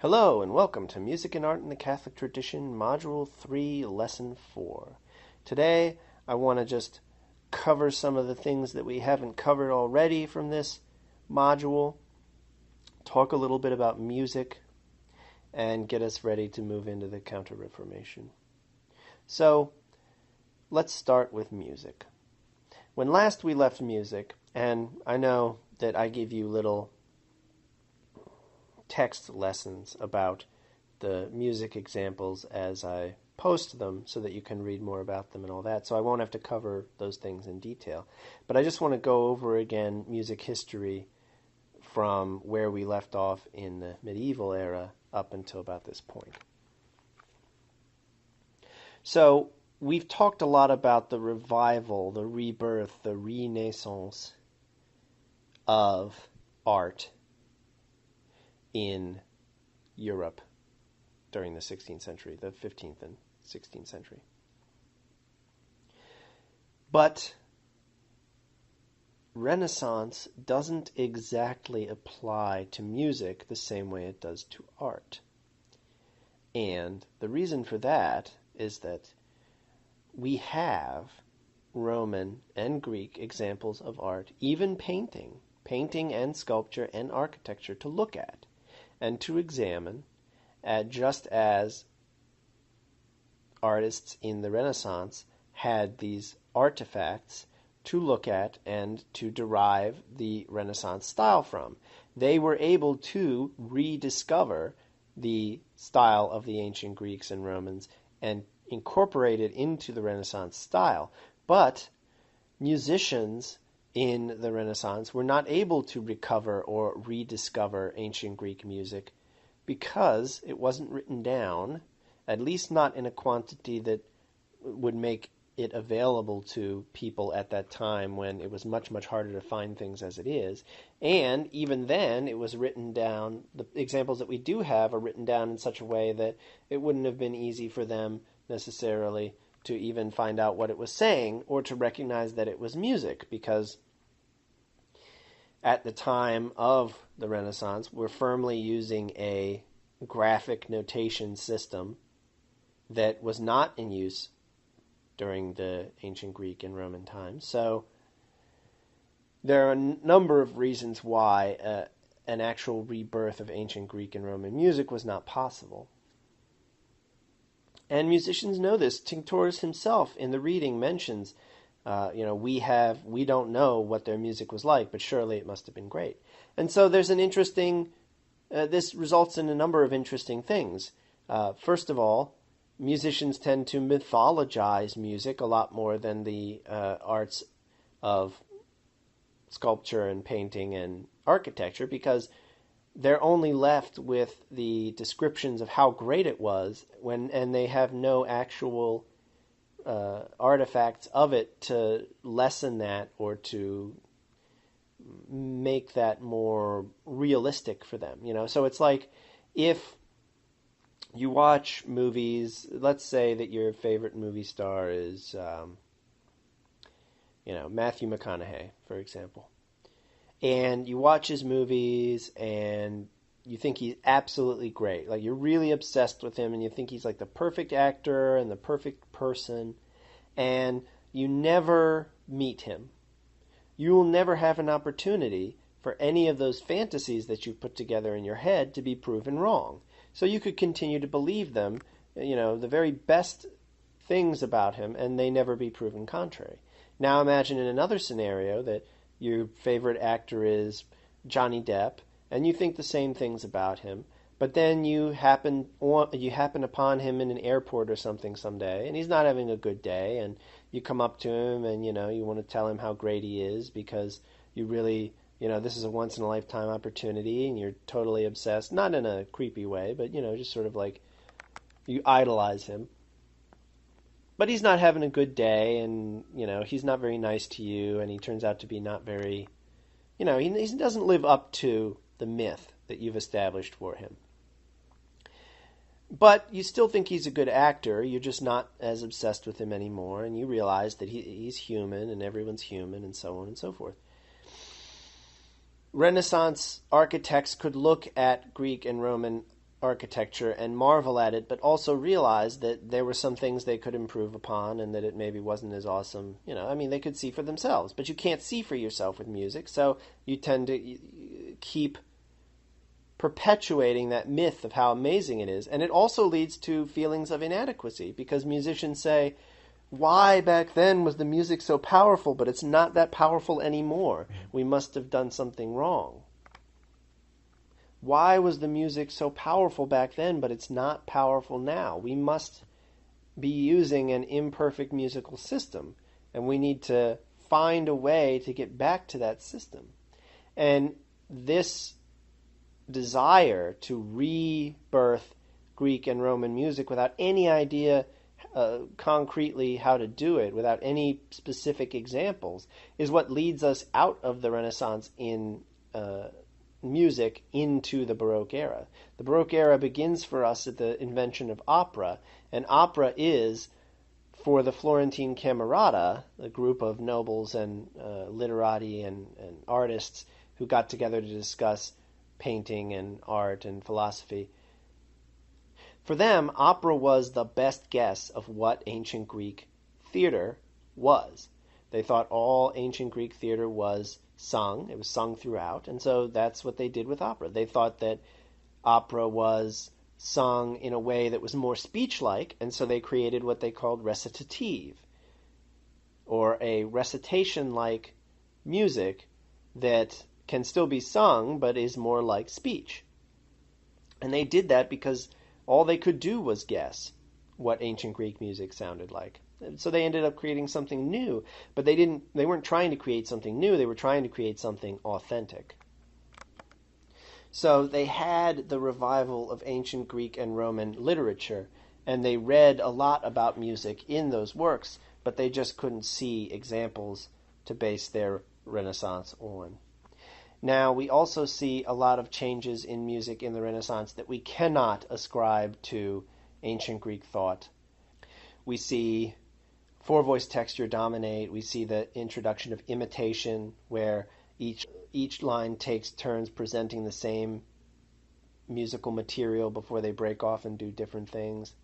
Hello and welcome to Music and Art in the Catholic Tradition, Module 3, Lesson 4. Today I want to just cover some of the things that we haven't covered already from this module, talk a little bit about music, and get us ready to move into the Counter-Reformation. So, let's start with music. When last we left music, and I know that I give you little text lessons about the music examples as I post them so that you can read more about them and all that. So I won't have to cover those things in detail. But I just want to go over again music history from where we left off in the medieval era up until about this point. So we've talked a lot about the revival, the rebirth, the renaissance of art in Europe during the 16th century, the 15th and 16th century. But Renaissance doesn't exactly apply to music the same way it does to art. And the reason for that is that we have Roman and Greek examples of art, even painting and sculpture and architecture to look at and to examine, just as artists in the Renaissance had these artifacts to look at and to derive the Renaissance style from. They were able to rediscover the style of the ancient Greeks and Romans and incorporate it into the Renaissance style. But musicians in the Renaissance were not able to recover or rediscover ancient Greek music because it wasn't written down, at least not in a quantity that would make it available to people at that time when it was much, much harder to find things as it is. And even then, it was written down, the examples that we do have are written down in such a way that it wouldn't have been easy for them necessarily to even find out what it was saying or to recognize that it was music, because at the time of the Renaissance, we're firmly using a graphic notation system that was not in use during the ancient Greek and Roman times. So there are a number of reasons why an actual rebirth of ancient Greek and Roman music was not possible. And musicians know this. Tinctorius himself in the reading mentions we don't know what their music was like, but surely it must have been great. And so there's an interesting, this results in a number of interesting things. First of all, musicians tend to mythologize music a lot more than the arts of sculpture and painting and architecture, because they're only left with the descriptions of how great it was and they have no actual artifacts of it to lessen that or to make that more realistic for them. So it's like if you watch movies, let's say that your favorite movie star is Matthew McConaughey, for example, and you watch his movies and you think he's absolutely great. Like, you're really obsessed with him and you think he's like the perfect actor and the perfect person, and you never meet him. You will never have an opportunity for any of those fantasies that you've put together in your head to be proven wrong. So you could continue to believe them, the very best things about him, and they never be proven contrary. Now imagine in another scenario that your favorite actor is Johnny Depp, and you think the same things about him, but then you happen upon him in an airport or something someday, and he's not having a good day, and you come up to him and you want to tell him how great he is because you really, this is a once in a lifetime opportunity, and you're totally obsessed, not in a creepy way, but just sort of like you idolize him. But he's not having a good day, and he's not very nice to you, and he turns out to be not very, he doesn't live up to the myth that you've established for him. But you still think he's a good actor. You're just not as obsessed with him anymore, and you realize that he's human, and everyone's human, and so on and so forth. Renaissance architects could look at Greek and Roman architecture and marvel at it, but also realize that there were some things they could improve upon and that it maybe wasn't as awesome. I mean, they could see for themselves, but you can't see for yourself with music, so you tend to keep perpetuating that myth of how amazing it is. And it also leads to feelings of inadequacy, because musicians say, why back then was the music so powerful, but it's not that powerful anymore? We must have done something wrong. Why was the music so powerful back then, but it's not powerful now? We must be using an imperfect musical system, and we need to find a way to get back to that system. And this desire to rebirth Greek and Roman music without any idea concretely how to do it, without any specific examples, is what leads us out of the Renaissance in music into the Baroque era. The Baroque era begins for us at the invention of opera, and opera is, for the Florentine Camerata, a group of nobles and literati and artists who got together to discuss painting and art and philosophy. For them, opera was the best guess of what ancient Greek theater was. They thought all ancient Greek theater was sung. It was sung throughout, and so that's what they did with opera. They thought that opera was sung in a way that was more speech-like, and so they created what they called recitative, or a recitation-like music that can still be sung, but is more like speech. And they did that because all they could do was guess what ancient Greek music sounded like. So they ended up creating something new, but they weren't trying to create something new, they were trying to create something authentic. So they had the revival of ancient Greek and Roman literature, and they read a lot about music in those works, but they just couldn't see examples to base their Renaissance on. Now, we also see a lot of changes in music in the Renaissance that we cannot ascribe to ancient Greek thought. We see four-voice texture dominate. We see the introduction of imitation, where each line takes turns presenting the same musical material before they break off and do different things.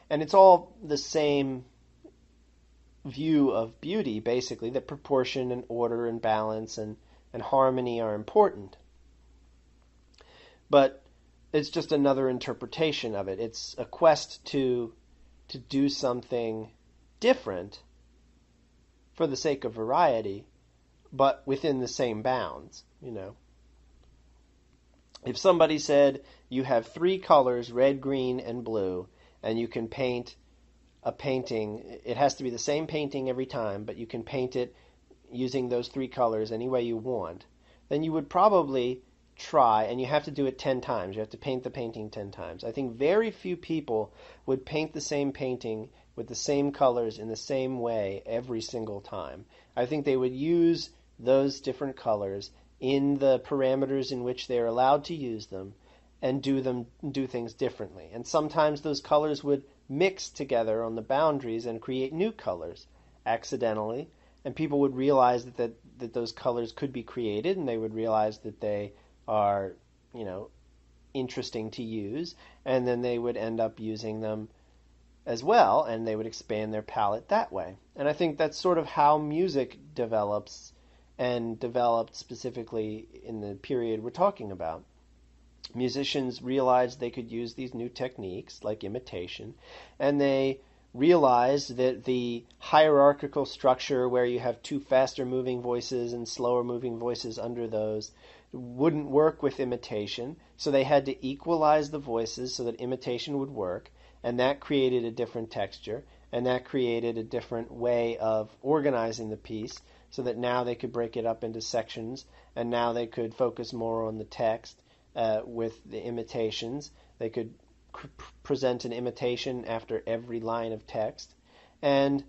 And it's all the same view of beauty, basically, that proportion and order and balance and harmony are important. But it's just another interpretation of it. It's a quest to do something different for the sake of variety, but within the same bounds, If somebody said, you have 3 colors, red, green, and blue, and you can paint a painting, it has to be the same painting every time, but you can paint it using those 3 colors any way you want, then you would probably try, and you have to do it 10 times. You have to paint the painting 10 times. I think very few people would paint the same painting with the same colors in the same way every single time. I think they would use those different colors in the parameters in which they're allowed to use them and do things differently. And sometimes those colors would mix together on the boundaries and create new colors accidentally, and people would realize that those colors could be created, and they would realize that they are, interesting to use, and then they would end up using them as well, and they would expand their palette that way. And I think that's sort of how music develops, and developed specifically in the period we're talking about. Musicians realized they could use these new techniques, like imitation, and they realized that the hierarchical structure where you have 2 faster moving voices and slower moving voices under those wouldn't work with imitation, so they had to equalize the voices so that imitation would work, and that created a different texture, and that created a different way of organizing the piece, so that now they could break it up into sections, and now they could focus more on the text with the imitations. They could present an imitation after every line of text, and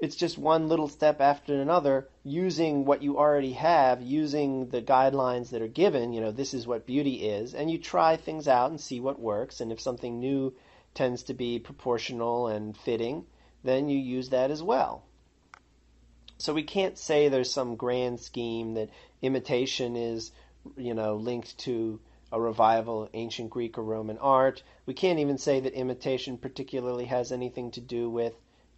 it's just one little step after another, using what you already have, using the guidelines that are given. This is what beauty is, and you try things out and see what works, and if something new tends to be proportional and fitting, then you use that as well. So we can't say there's some grand scheme that imitation is linked to a revival of ancient Greek or Roman art. We can't even say that imitation particularly has anything to do with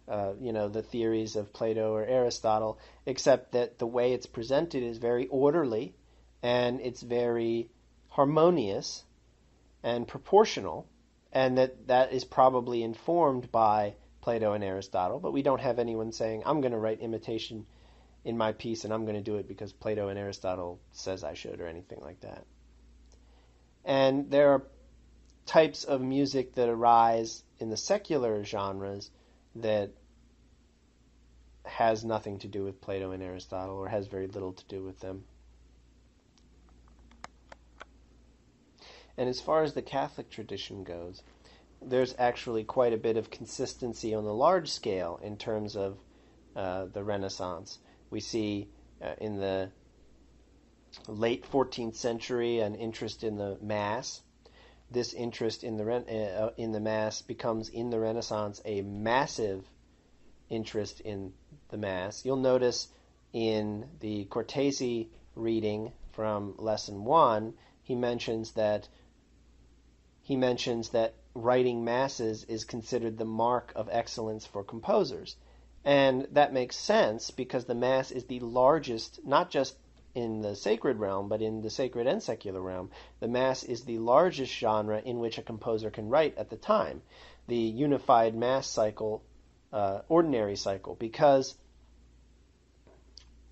the theories of Plato or Aristotle, except that the way it's presented is very orderly and it's very harmonious and proportional, and that is probably informed by Plato and Aristotle, but we don't have anyone saying, I'm going to write imitation in my piece and I'm going to do it because Plato and Aristotle says I should, or anything like that. And there are types of music that arise in the secular genres that has nothing to do with Plato and Aristotle, or has very little to do with them. And as far as the Catholic tradition goes, there's actually quite a bit of consistency on the large scale in terms of the Renaissance. We see in the late 14th century an interest in the Mass. This interest in the Mass becomes in the Renaissance a massive interest in the Mass. You'll notice in the Cortese reading from Lesson 1, he mentions that writing masses is considered the mark of excellence for composers. And that makes sense because the Mass is the largest, not just in the sacred realm, but in the sacred and secular realm. The Mass is the largest genre in which a composer can write at the time. The unified Mass cycle, ordinary cycle, because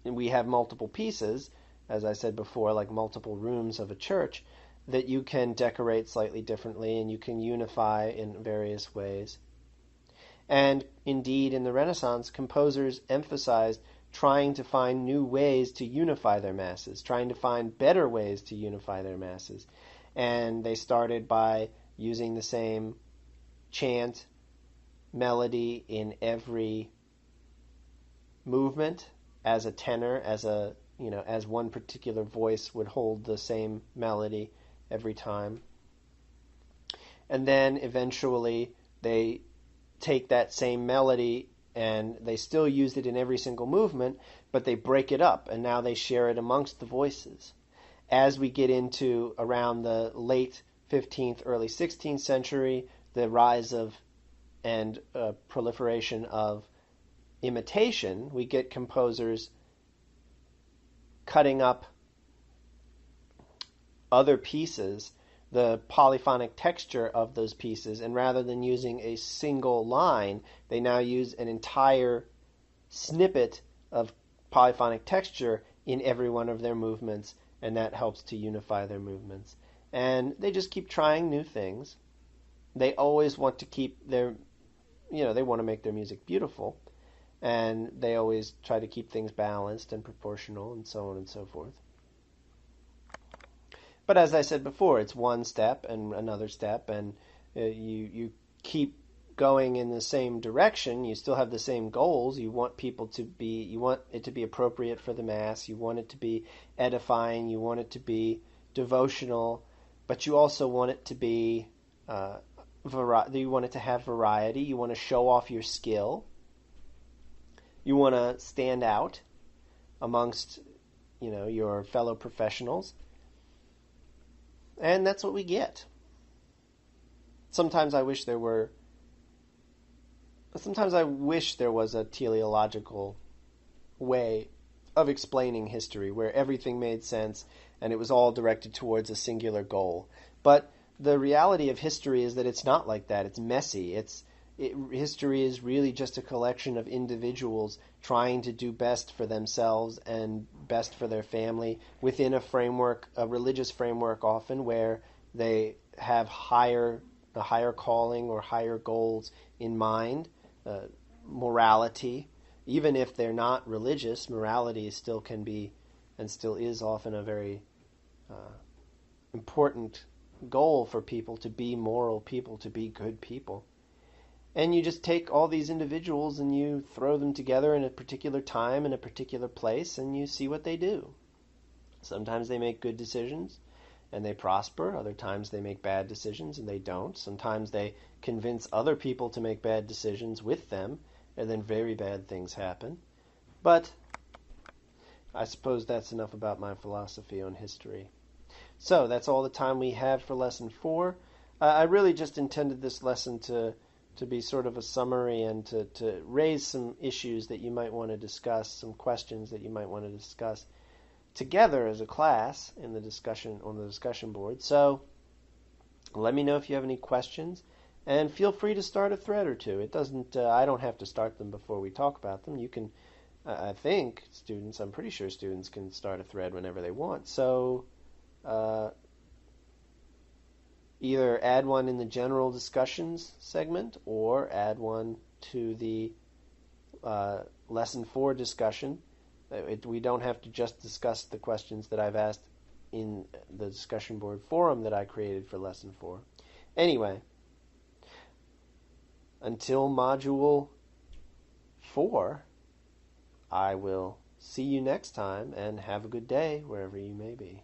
we have multiple pieces, as I said before, like multiple rooms of a church, that you can decorate slightly differently and you can unify in various ways. And indeed, in the Renaissance, composers emphasized trying to find new ways to unify their masses, trying to find better ways to unify their masses. And they started by using the same chant, melody in every movement as a tenor, as one particular voice would hold the same melody every time. And then eventually they take that same melody and they still use it in every single movement, but they break it up and now they share it amongst the voices. As we get into around the late 15th, early 16th century, the rise of and proliferation of imitation, we get composers cutting up other pieces, the polyphonic texture of those pieces, and rather than using a single line, they now use an entire snippet of polyphonic texture in every one of their movements, and that helps to unify their movements. And they just keep trying new things. They always want to keep they want to make their music beautiful, and they always try to keep things balanced and proportional and so on and so forth. But as I said before, it's one step and another step, and you keep going in the same direction. You still have the same goals. You want it to be appropriate for the Mass. You want it to be edifying. You want it to be devotional, but you also want it to be you want it to have variety. You want to show off your skill. You want to stand out amongst your fellow professionals. And that's what we get. Sometimes I wish there was a teleological way of explaining history where everything made sense and it was all directed towards a singular goal. But the reality of history is that it's not like that. It's messy. History is really just a collection of individuals trying to do best for themselves and best for their family within a framework, a religious framework often, where they have a higher calling or higher goals in mind, morality. Even if they're not religious, morality still can be and still is often a very important goal for people, to be moral people, to be good people. And you just take all these individuals and you throw them together in a particular time, in a particular place, and you see what they do. Sometimes they make good decisions and they prosper. Other times they make bad decisions and they don't. Sometimes they convince other people to make bad decisions with them, and then very bad things happen. But I suppose that's enough about my philosophy on history. So that's all the time we have for Lesson 4. I really just intended this lesson to be sort of a summary and to raise some issues that you might want to discuss, some questions that you might want to discuss together as a class in the discussion on the discussion board. So let me know if you have any questions, and feel free to start a thread or two. It doesn't. I don't have to start them before we talk about them. You can. I think students. I'm pretty sure students can start a thread whenever they want. So either add one in the general discussions segment or add one to the Lesson 4 discussion. We don't have to just discuss the questions that I've asked in the discussion board forum that I created for Lesson 4. Anyway, until Module 4, I will see you next time, and have a good day wherever you may be.